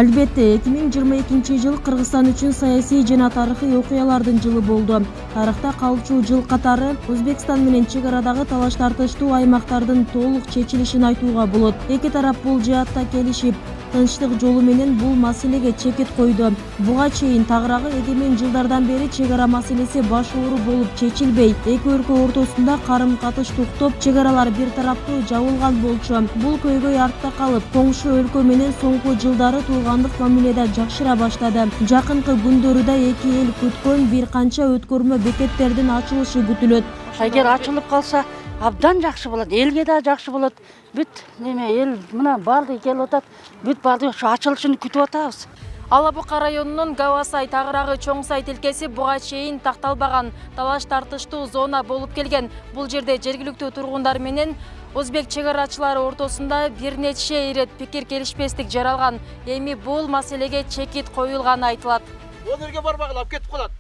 Албетте, 2022 жыл Кыргызстан үчүн саясий жана тарыхый окуялардын жылы болду. Тарыхта калчу жыл катары Өзбекстан менен чек арадагы талаш тартыштуу аймактардын толук чечилишин айтууга болот. Эки тарап бул жаатта келишип, тынчтык жолу менен бул маселеге чекит койду. Буга чейин тагыраагы эгемен жылдардан бери чек ара маселеси баш оору болуп чечилбей, эки өлкө ортосунда карым-катыш токтоп, чек аралар бир тараптуу жабылган болчу. Бул көйгөй артта калып, коңшу өлкө менен соңку жылдары туугандык мамиледе жакшыра баштады. Жакынкы күндөрүдө эки эл күткөн бир канча өткөрмө бекеттердин ачылышы күтүлөт. Эгер ачылып калса, абдан жакшы болот, элге да жакшы болот. Бүт эл мына бардыгы келип атат, бүт бардыгы ушу ачылышын күтүп атабыз. Ала Бука районунун Гавасай тагыраагы Чоңсай тилкеси буга чейин такталбаган талаш тартыштуу зона болуп келген. Бул жерде жергиликтүү тургундар менен Өзбек чек арачылары ортосунда бир нече ирет пикир келишпестик жаралган. Эми бул маселеге чекит коюлганы айтылат. Ол жерге барбагыла алып кетип калат.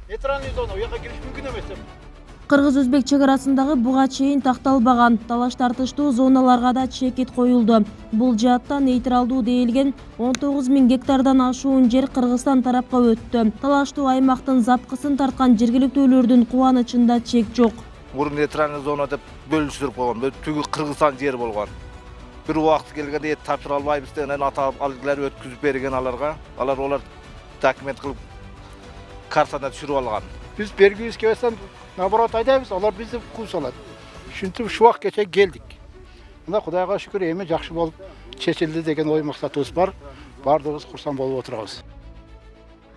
Нейтральный зона, уяка кириш мүмкүн эмес. Кыргыз-Өзбек чек арасындагы буга чейин такталбаган талаш тартыштуу зоналарга да чекит коюлду. Бул жаатта нейтралдуу deyilген 19 000 гектардан ашуун жер Кыргызстан тарапка өттү. Талаштуу аймактын запкысын тарткан жергиликтүүлөрдүн кубанычында чек жок. Мурун нейтральный зона деп бөлүштүрүп койгон, түгү Кыргызстан жери болгон. Бир убакыт келгенде тапшыра албайбыз деген атап алгылар өткүзүп берген аларга. Олар документ кылып картада түшүрүп алган. Biz бергибиз келсем, наоборот айдайбыз, алар бизди куу салат. Ушинтип ушул убак кече келдик. Мына Кудайга шүкүр, эми жакшы болуп чечилди деген ой максатыбыз бар. Бардыгыбыз курсан болуп отурабыз.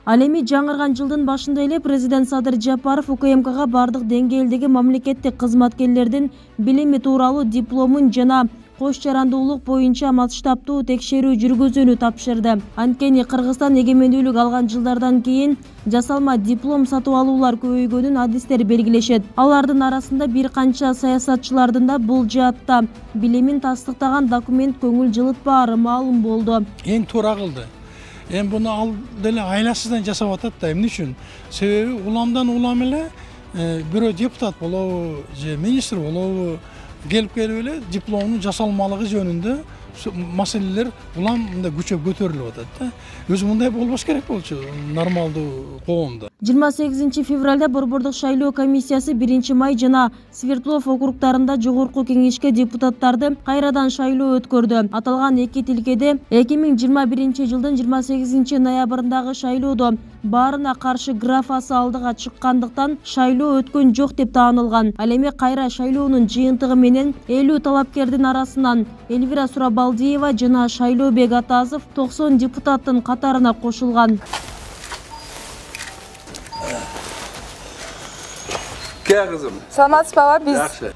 Ал эми жаңырган жылдын башында эле президент Садыр Жапаров УКМКга бардык деңгээлдеги мамлекеттик кызматкерлердин билими тууралуу дипломун жана кош жарандуулук боюнча масштабтуу текшерүү жүргүзүүнү тапшырды. Анткени Кыргызстан эгемендүүлүк алган жылдардан кийин жасалма диплом сатып алуулар көбөйгөнүн адистер белгилешет. Алардын арасында бир канча саясатчылардын да бул жаатта билимин тастыктаган документ көңүл жылытпаары маалым болду. Эң туура кылды. Эми буну ал деле айласыздан жасап атат да. Эмне үчүн? Себеби уламдан улам эле бирөө депутат болобу, же министр болобу келип эле дипломдун жасалмалыгы жөнүндө маселелер улам мындай күчөп көтөрүлүп атат да. Өзү мындай болбош керек болчу нормалдуу коомдо. 28 февралда Борбордук шайлоо комиссиясы 1 май жана Свердлов округтарында жогорку кеңешке депутаттарды кайрадан шайлоо өткөрдү. Аталган эки тилкеде 2021 жылдын 28 ноябрындагы шайлоодо баарына каршы графасы алдыга чыккандыктан шайлоо өткөн жок деп таанылган. Ал эми кайра шайлоонун жыйынтыгы менен 50 талапкердин арасынан Эльвира Сурабалдиева жана Шайлообек Атазов 90 депутаттын катарына кошулган.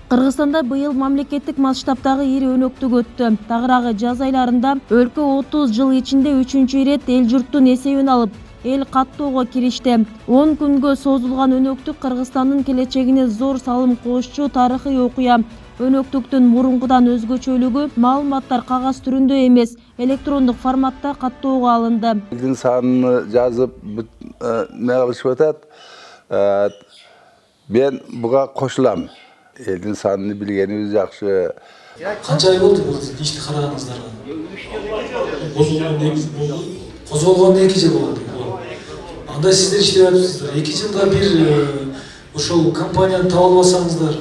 Кыргызстанда быйыл мамлекеттик масштабтагы ири өнөктүк өттү. Тагыраагы жаз айларында өлкө 30 жыл ичинде 3-чү ирет эл журттун эсебин алып, эл каттоого киришти. 10 күнгө созулган өнөктүк Кыргызстандын келечегине зор салым кошчу тарыхый окуя. Өнөктүктүн мурункудан өзгөчөлүгү маалыматтар кагаз түрүндө эмес, электрондук форматта каттоого алынды. Элдин санын жазып, не кылышып атат? Мен буга кошулам. Элдин санын билгенибиз жакшы. Канча ай болду бул ишти караганыңыздарга? Козголгондо 2 жыл болду. Анда сиздер иштеп атасыздар. 2 жылда бир ошол компанияны таап албасаңыздар.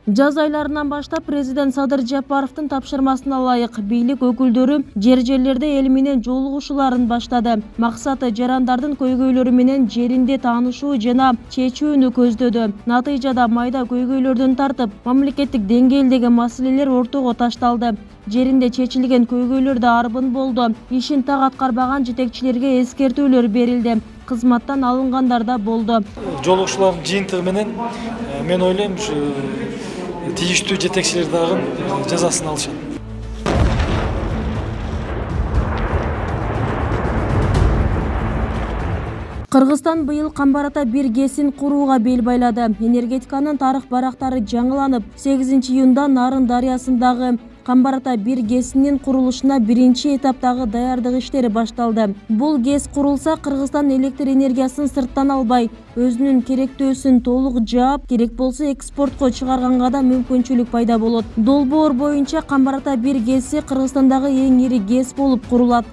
Жаз айларынан баштап президент Садыр Жапаровдун тапшырмасына ылайык бийлик өкүлдөрү жерлерде эл менен жолугушууларын баштады. Максаты жарандардын көйгөйлөрү менен жеринде таанышуу жана чечүүнү көздөдү. Натыйжада майда көйгөйлөрдөн тартып, мамлекеттик деңгээлдеги маселелер ортого ташталды. Жеринде чечилген көйгөйлөр да арбын болду. Ишин так аткарбаган жетекчилерге эскертүүлөр берилди. Кызматтан алынгандар да болду. Жолугушуулардын жыйынтыгы менен мен ойлойм тийиштүү жетекчилер дагы жазасын алышат. Кыргызстан быйыл камбарата бир ГЭСин курууга бел байлады. Энергетиканын тарых барактары жаңыланып, 8 июнда Нарын дарыясындагы Камбарата бир ГЭСинин курулушуна биринчи этаптагы даярдык иштери башталды. Бул ГЭС курулса, Кыргызстан электр энергиясын сырттан албай, өзүнүн керектөөсүн толук жаап, керек болсо экспортко чыгарганга да мүмкүнчүлүк пайда болот. Долбоор боюнча Камбарата бир ГЭСи Кыргызстандагы эң ири ГЭС болуп курулат.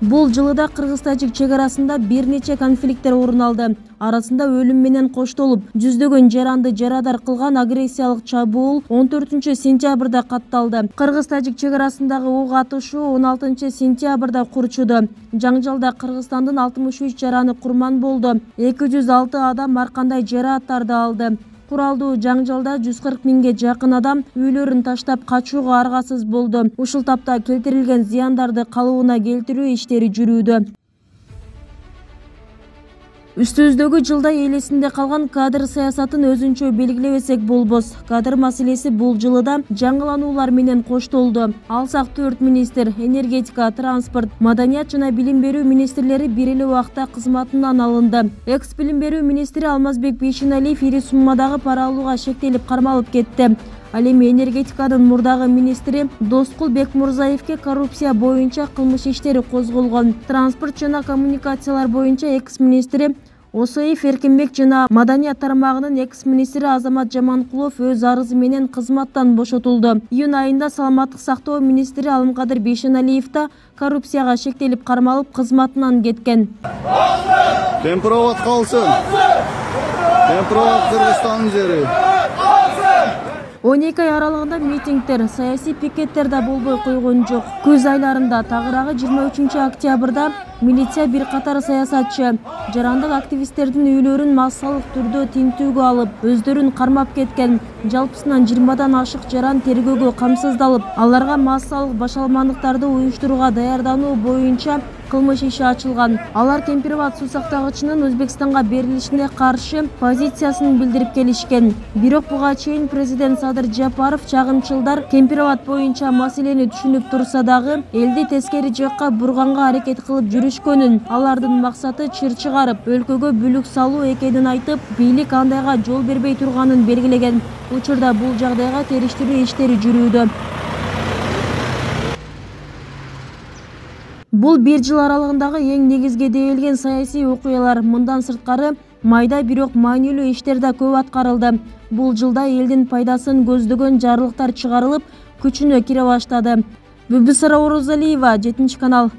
Бул жылыда Кыргыз-Тажик чек арасында бир нече конфликттер орун алды. Арасында өлүм менен коштолуп, жүздөгөн жаранды жарадар кылган агрессиялык чабуул 14 сентябрда катталды. Кыргыз-Тажик чек арасындагы ок атышуу 16 сентябрда курчуду. Жаңжалда Кыргызстандын 63 жараны курман болду. 206 адам ар кандай жарааттарды алды. Куралдуу жаңжалда 140 миңге жакын адам үйлөрүн таштап качууга аргасыз болду. Ушул тапта келтирилген зыяндарды калыбына келтирүү иштери жүрүүдө. Үстүбүздөгү жылда эл эсинде калган кадр саясатын өзүнчө белгилебесек болбос. Кадр маселеси бул жылыда жаңылануулар менен коштолду. Алсак 4 министр, энергетика, транспорт, маданият жана билим берүү министрлери бир эле убакта кызматынан алынды. Экс билим берүү министри Алмазбек Бейшеналиев ири суммадагы пара алууга шектелип кармалып кетти. Ал эми энергетиканын мурдагы министри Доскул Бекмурзаевке коррупция боюнча кылмыш иштери козголгон. Транспорт жана коммуникациялар боюнча экс-министри Осоев Эркинбек жана маданият тармагынын экс-министри Азамат Жаманкулов өз арызы менен кызматтан бошотулду. Июнь айында саламаттык сактоо министри Алымкадыр Бейшеналиев да коррупцияга шектелип кармалып кызматынан кеткен. Темпироват калсын. Темпироват Кыргызстандын жери. 12 ай аралыгында митингдер, саясий пикеттер да болбой койгон жок. Күз айларында тагыраагы 23 октябрда милиция бир катар саясатчы, жарандык активисттердин үйлөрүн массалык түрдө тинтүүгө алып, өздөрүн кармап кеткен. Жалпысынан 20дан ашык жаран тергөөгө камсыздалып, аларга массалык башалмандыктарды уюштурууга даярдануу боюнча кылмыш иши ачылган. Алар Кемпирбат суу сактагычынын Өзбекстанга берилишине каршы позициясын билдирип келишкен. Бирок буга чейин президент Садыр Жапаров чагымчылдар Кемпирбат боюнча маселени түшүнүп турса дагы, элди тескери жакка бурганга аракет кылып жүрүшкөнүн, алардын максаты чыр чыгарып, өлкөгө бүлүк салуу экенин айтып, бийлик андайга жол бербей турганын белгилеген. Учурда бул жагдайга териштирүү иштери жүрүүдө. Бул бир жыл аралыгындагы эң негизги дээрлген саясий окуялар. Мындан сырткары майда бирок маанилүү иштер да көп аткарылды. Бул жылда элдин пайдасын көздөгөн жарлыктар чыгарылып, күчүнө кире баштады. Бүбүсара Орозалиева, 7 канал.